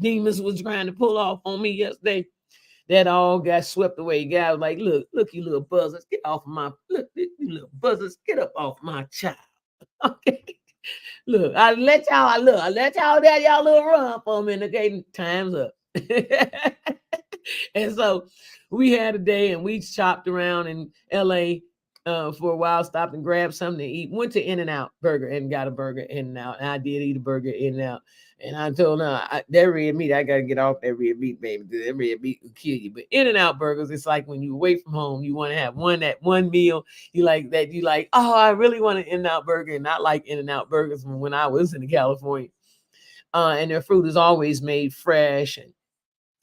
demons was trying to pull off on me yesterday, that all got swept away. God was like, look, you little buzzers, get off of you little buzzers, get up off my child. Okay. Look, I let y'all that y'all little run for a minute. Okay, time's up. And so we had a day and we shopped around in LA. for a while, stopped and grabbed something to eat. Went to In and Out Burger and got a burger In and Out. And I did eat a burger In and Out. And I told her that red meat, I gotta get off that red meat, baby. That red meat will kill you. But In and Out burgers, it's like when you away from home, you want to have one meal. You like that. You like, oh, I really want an In and Out burger, and not like In and Out burgers from when I was in California. And their fruit is always made fresh,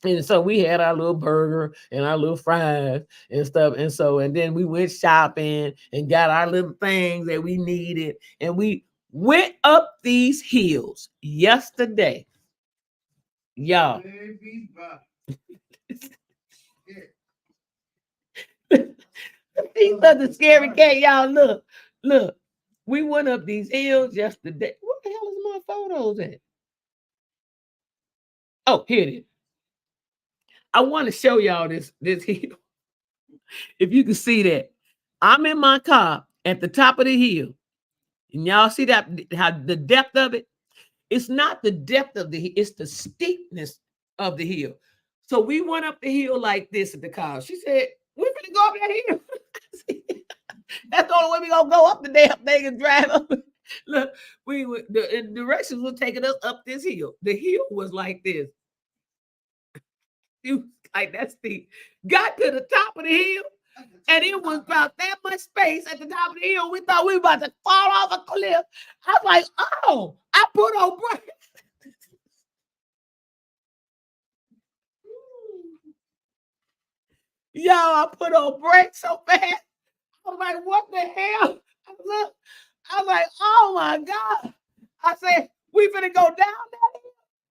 and so we had our little burger and our little fries and stuff. And then we went shopping and got our little things that we needed. And we went up these hills yesterday. Y'all. He's such a scary cat. Y'all, look. We went up these hills yesterday. What the hell is my photos at? Oh, here it is. I want to show y'all this hill. If you can see that, I'm in my car at the top of the hill, and y'all see that how the depth of it. It's not the depth of the hill; it's the steepness of the hill. So we went up the hill like this at the car. She said, "We're gonna go up that hill." That's the only way we gonna go up the damn thing and drive up. Look, the directions were taking us up this hill. The hill was like this. It was like that steep. Got to the top of the hill. And it was about that much space at the top of the hill. We thought we were about to fall off a cliff. I was like, oh, I put on brakes. Y'all, I put on brakes so fast. I was like, what the hell? I was like, oh my God. I said, we finna go down that hill.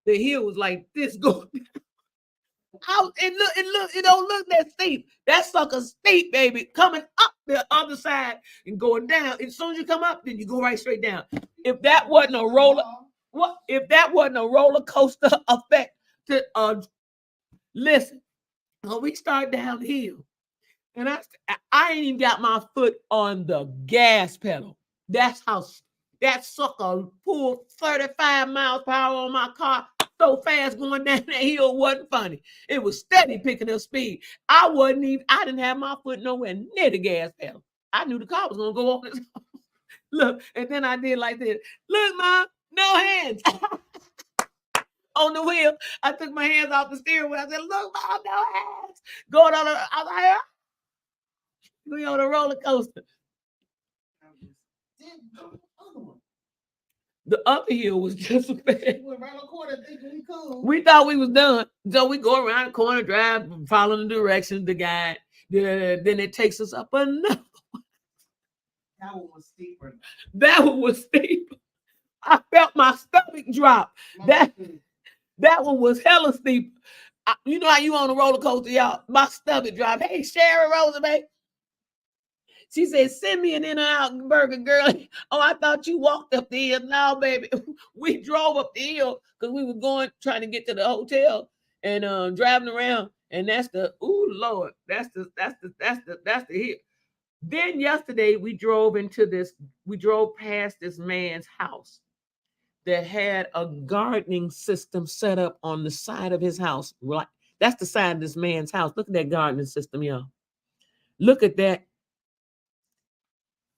The hill was like this going. It don't look that steep. That sucker's steep, baby. Coming up the other side and going down. As soon as you come up, then you go right straight down. If that wasn't a roller coaster effect to listen, when we start down the hill, and I ain't even got my foot on the gas pedal. That's how that sucker pulled 35 miles per hour on my car so fast going down that hill wasn't funny. It was steady picking up speed. I didn't have my foot nowhere near the gas pedal. I knew the car was gonna go off. Look, and then I did like this. Look, Mom, no hands. On the wheel, I took my hands off the steering wheel. I said, look, Mom, no hands. Going on I was like, we on a roller coaster. The other hill was just a bad. We thought we was done. So we go around the corner, drive, following the directions, the guide. Then it takes us up another. That one was steeper. That one was steep. I felt my stomach drop. That one was hella steep. You know how you on a roller coaster, y'all? My stomach dropped. Hey, Sharon Rosenberg. She said, send me an In-N-Out burger, girl. Oh, I thought you walked up the hill. No, baby. We drove up the hill because we were trying to get to the hotel and driving around. And that's Lord. That's the hill. Then yesterday we drove past this man's house that had a gardening system set up on the side of his house. Right. That's the side of this man's house. Look at that gardening system, y'all. Look at that.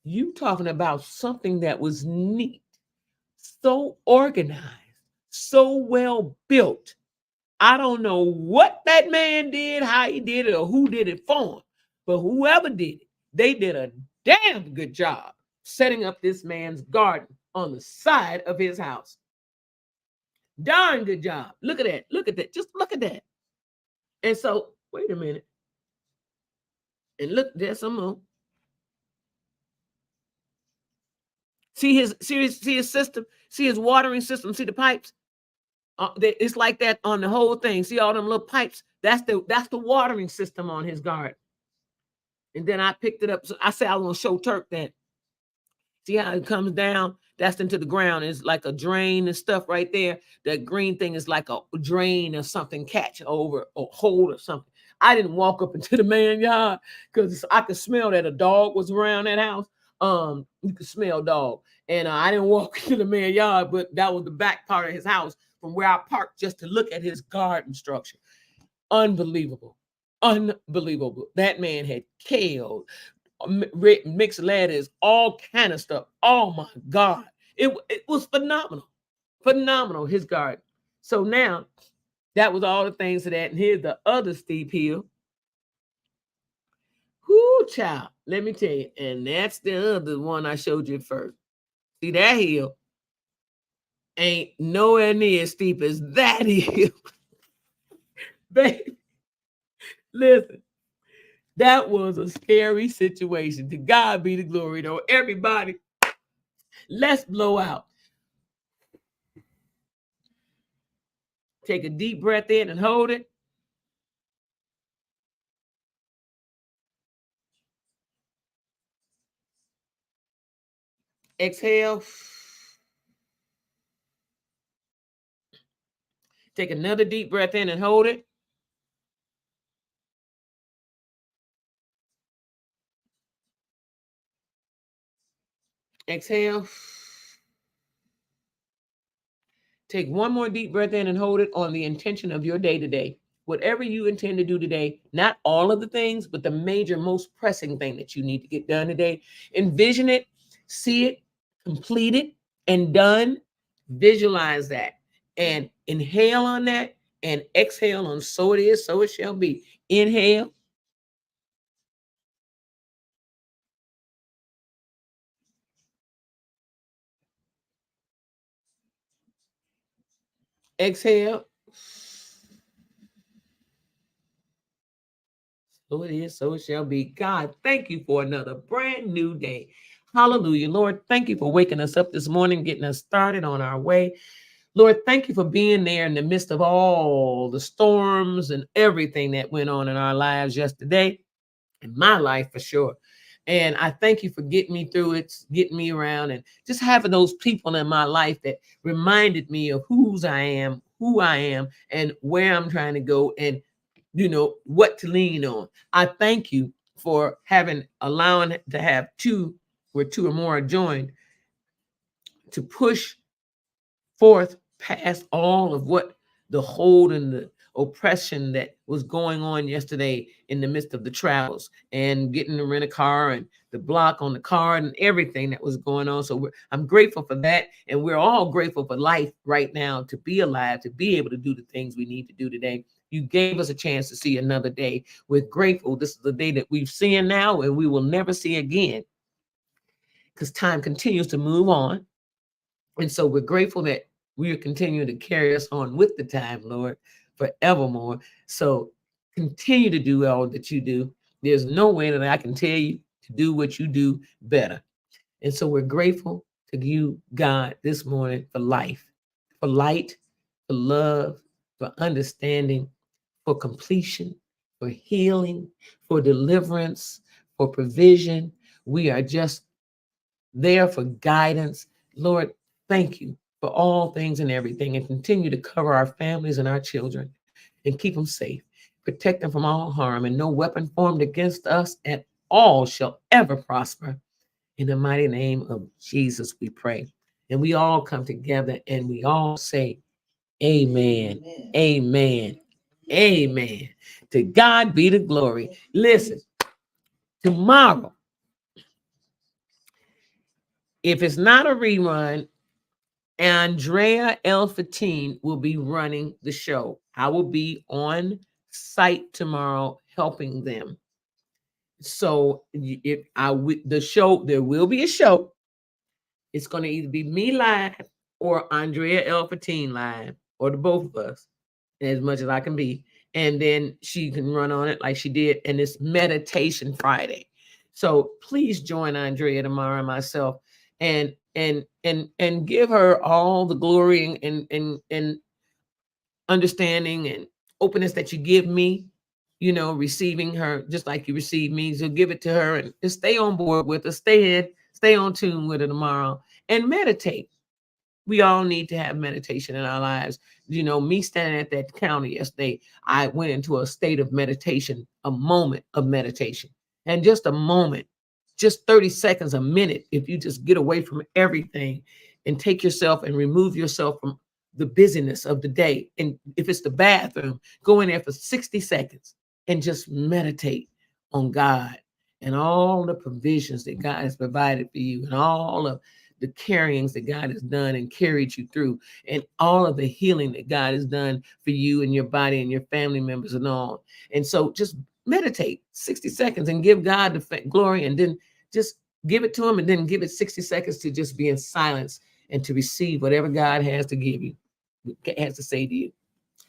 You talking about something that was neat, so organized, so well built. I don't know what that man did, how he did it, or who did it for him, but whoever did it, they did a damn good job setting up this man's garden on the side of his house. Darn good job. Look at that. Look at that. Just look at that. And so, wait a minute. And look, there's some more. See his system. See his watering system. See the pipes. It's like that on the whole thing. See all them little pipes. That's the watering system on his garden. And then I picked it up. So I said I was gonna show Turk that. See how it comes down? That's into the ground. It's like a drain and stuff right there. That green thing is like a drain or something, catch over or hold or something. I didn't walk up into the man yard because I could smell that a dog was around that house. You could smell dog. And I didn't walk into the man yard, but that was the back part of his house from where I parked just to look at his garden structure. Unbelievable. Unbelievable. That man had kale, mixed lettuce, all kind of stuff. Oh my God. It was phenomenal. Phenomenal, his garden. So now that was all the things to that. And here's the other steep hill. Whoo, child. Let me tell you. And that's the other one I showed you first. See, that hill ain't nowhere near as steep as that hill. Baby, listen, that was a scary situation. To God be the glory, though. Everybody, let's blow out. Take a deep breath in and hold it. Exhale. Take another deep breath in and hold it. Exhale. Take one more deep breath in and hold it on the intention of your day today. Whatever you intend to do today, not all of the things, but the major, most pressing thing that you need to get done today. Envision it, see it, complete it, and done. Visualize that and inhale on that and exhale on so it is, so it shall be. Inhale. Exhale. So it is, so it shall be. God, thank you for another brand new day. Hallelujah. Lord, thank you for waking us up this morning, getting us started on our way. Lord, thank you for being there in the midst of all the storms and everything that went on in our lives yesterday, in my life for sure. And I thank you for getting me through it, getting me around, and just having those people in my life that reminded me of whose I am, who I am, and where I'm trying to go, and what to lean on. I thank you for allowing to have two, where two or more are joined, to push forth past all of what the hold and the oppression that was going on yesterday in the midst of the travels and getting to rent a car and the block on the car and everything that was going on. So I'm grateful for that. And we're all grateful for life right now, to be alive, to be able to do the things we need to do today. You gave us a chance to see another day. We're grateful. This is the day that we've seen now and we will never see again, because time continues to move on. And so we're grateful that we are continuing to carry us on with the time, Lord, forevermore. So continue to do all that you do. There's no way that I can tell you to do what you do better. And so we're grateful to you, God, this morning for life, for light, for love, for understanding, for completion, for healing, for deliverance, for provision. We are just there for guidance. Lord, thank you for all things and everything, and continue to cover our families and our children and keep them safe. Protect them from all harm, and no weapon formed against us at all shall ever prosper. In the mighty name of Jesus, we pray. And we all come together and we all say, Amen, amen, amen. To God be the glory. Listen, tomorrow, if it's not a rerun, Andrea L. Fatine will be running the show. I will be on site tomorrow helping them. So if the show, there will be a show. It's going to either be me live or Andrea L. Fatine live, or the both of us, as much as I can be. And then she can run on it like she did. And it's Meditation Friday. So please join Andrea tomorrow and myself, and give her all the glory and understanding and openness that you give me, receiving her just like you receive me. So give it to her and just stay on board with her, stay on tune with her tomorrow, and meditate. We all need to have meditation in our lives. Me standing at that counter yesterday, I went into a state of meditation, a moment of meditation, and just a moment, just 30 seconds, a minute. If you just get away from everything and take yourself and remove yourself from the busyness of the day. And if it's the bathroom, go in there for 60 seconds and just meditate on God and all the provisions that God has provided for you, and all of the carryings that God has done and carried you through, and all of the healing that God has done for you and your body and your family members and all. And so just meditate 60 seconds and give God the glory, and then just give it to him, and then give it 60 seconds to just be in silence and to receive whatever God has to give you, has to say to you.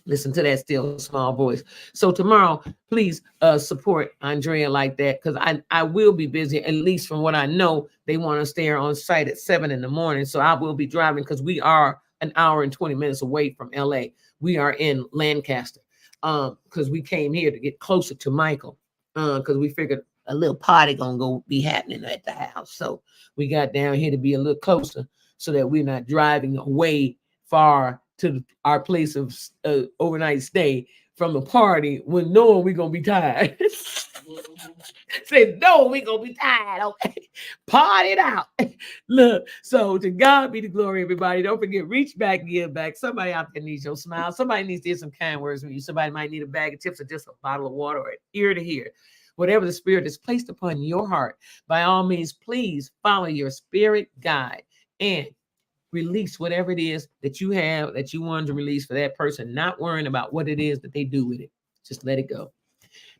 Listen to that still small voice. So tomorrow, please support Andrea like that, because I will be busy. At least from what I know, they want us there on site at 7 in the morning. So I will be driving, because we are an hour and 20 minutes away from LA. We are in Lancaster, because we came here to get closer to Michael, because we figured a little party gonna go be happening at the house. So we got down here to be a little closer, so that we're not driving away far to our place of overnight stay from the party, when knowing we're gonna be tired. Say no, we gonna be tired. Okay, party it out. Look, so to God be the glory, everybody. Don't forget, reach back, give back. Somebody out there needs your smile. Somebody needs to hear some kind words from you. Somebody might need a bag of chips, or just a bottle of water, or an ear to hear. Whatever the Spirit has placed upon your heart, by all means, please follow your spirit guide and release whatever it is that you have that you wanted to release for that person, not worrying about what it is that they do with it. Just let it go.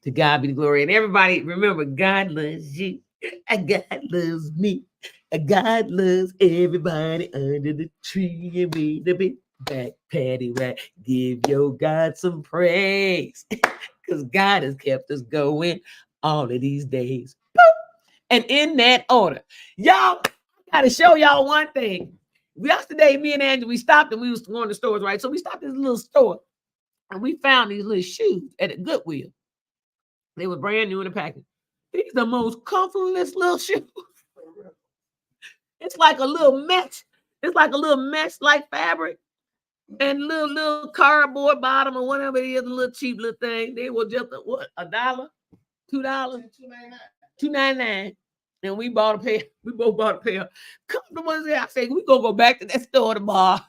To God be the glory. And everybody, remember, God loves you. God loves me. God loves everybody under the tree. And with the big back patty whack, give your God some praise. Because God has kept us going all of these days. And in that order, y'all, got to show y'all one thing. Yesterday, me and Andrew, we stopped and we was going to stores, right? So we stopped at this little store and we found these little shoes at a Goodwill. They were brand new in the package. These are the most comfortless little shoes. It's like a little mesh. It's like a little mesh-like fabric and little cardboard bottom or whatever it is, a little cheap little thing. They were just what, $1, $2, $2.99. And we bought a pair. We both bought a pair. Comfortable as hell. I said, we gonna go back to that store tomorrow.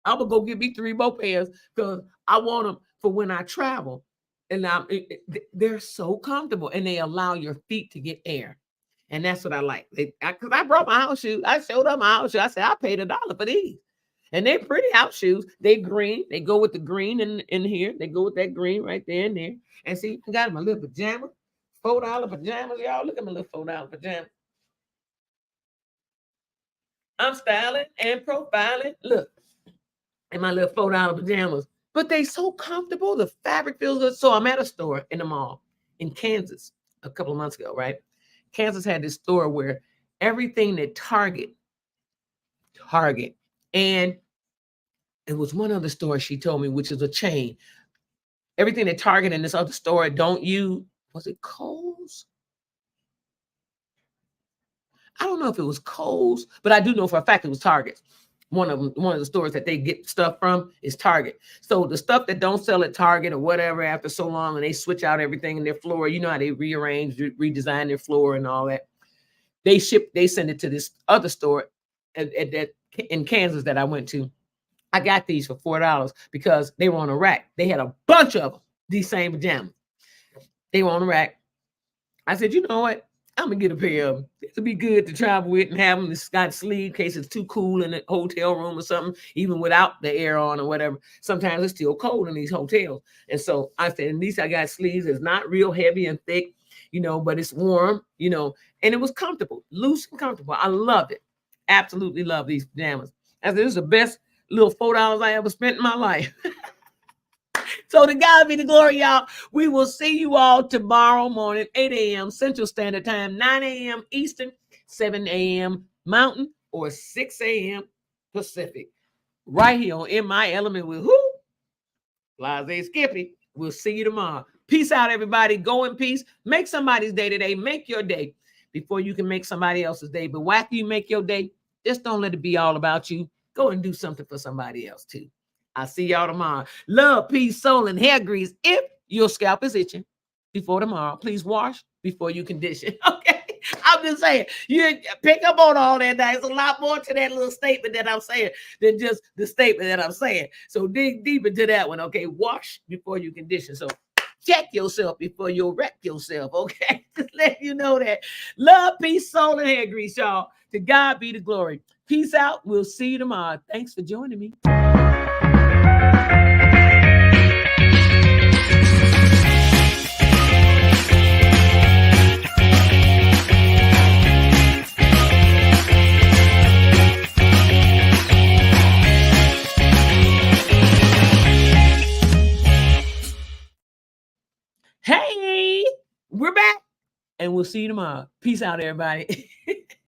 I'm gonna go get me 3 more pairs, because I want them for when I travel. And they're so comfortable, and they allow your feet to get air. And that's what I like. Because I brought my house shoes. I showed up my house shoes. I said, I paid $1 for these. And they're pretty house shoes. They green. They go with the green in here. They go with that green right there and there. And see, I got my little pajamas. $4 pajamas, y'all. Look at my little $4 pajamas. I'm styling and profiling. Look, in my little $4 pajamas. But they so comfortable. The fabric feels good. So I'm at a store in the mall in Kansas a couple of months ago, right? Kansas had this store where everything that Target, and it was one other store she told me, which is a chain. Everything that Target and this other store don't use, was it Kohl's? I don't know if it was Kohl's, but I do know for a fact it was Target. One of the stores that they get stuff from is Target. So the stuff that don't sell at Target or whatever after so long, and they switch out everything in their floor, you know how they rearrange, redesign their floor and all that. They send it to this other store in Kansas that I went to. I got these for $4 because they were on a rack. They had a bunch of them, these same pajamas. They were on a rack. I said, you know what? I'm gonna get a pair of them. It'll be good to travel with and have them. It's got sleeve in case it's too cool in the hotel room or something, even without the air on or whatever. Sometimes it's still cold in these hotels. And so I said, at least I got sleeves. It's not real heavy and thick, but it's warm, and it was comfortable, loose and comfortable. I loved it. Absolutely love these pajamas. I said, this is the best little $4 I ever spent in my life. So to God be the glory, y'all. We will see you all tomorrow morning, 8 a.m. Central Standard Time, 9 a.m. Eastern, 7 a.m. Mountain, or 6 a.m. Pacific. Right here on In My Element with who? Blase Skippy. We'll see you tomorrow. Peace out, everybody. Go in peace. Make somebody's day today. Make your day before you can make somebody else's day. But after you make your day, just don't let it be all about you. Go and do something for somebody else too. I'll see y'all tomorrow. Love, peace, soul, and hair grease. If your scalp is itching before tomorrow, please wash before you condition. Okay? I'm just saying, you pick up on all that. There's a lot more to that little statement that I'm saying than just the statement that I'm saying. So dig deep into that one, okay? Wash before you condition. So check yourself before you wreck yourself. Okay, just let you know that. Love, peace, soul, and hair grease, y'all. To God be the glory. Peace out. We'll see you tomorrow. Thanks for joining me. Hey, we're back, and we'll see you tomorrow. Peace out, everybody.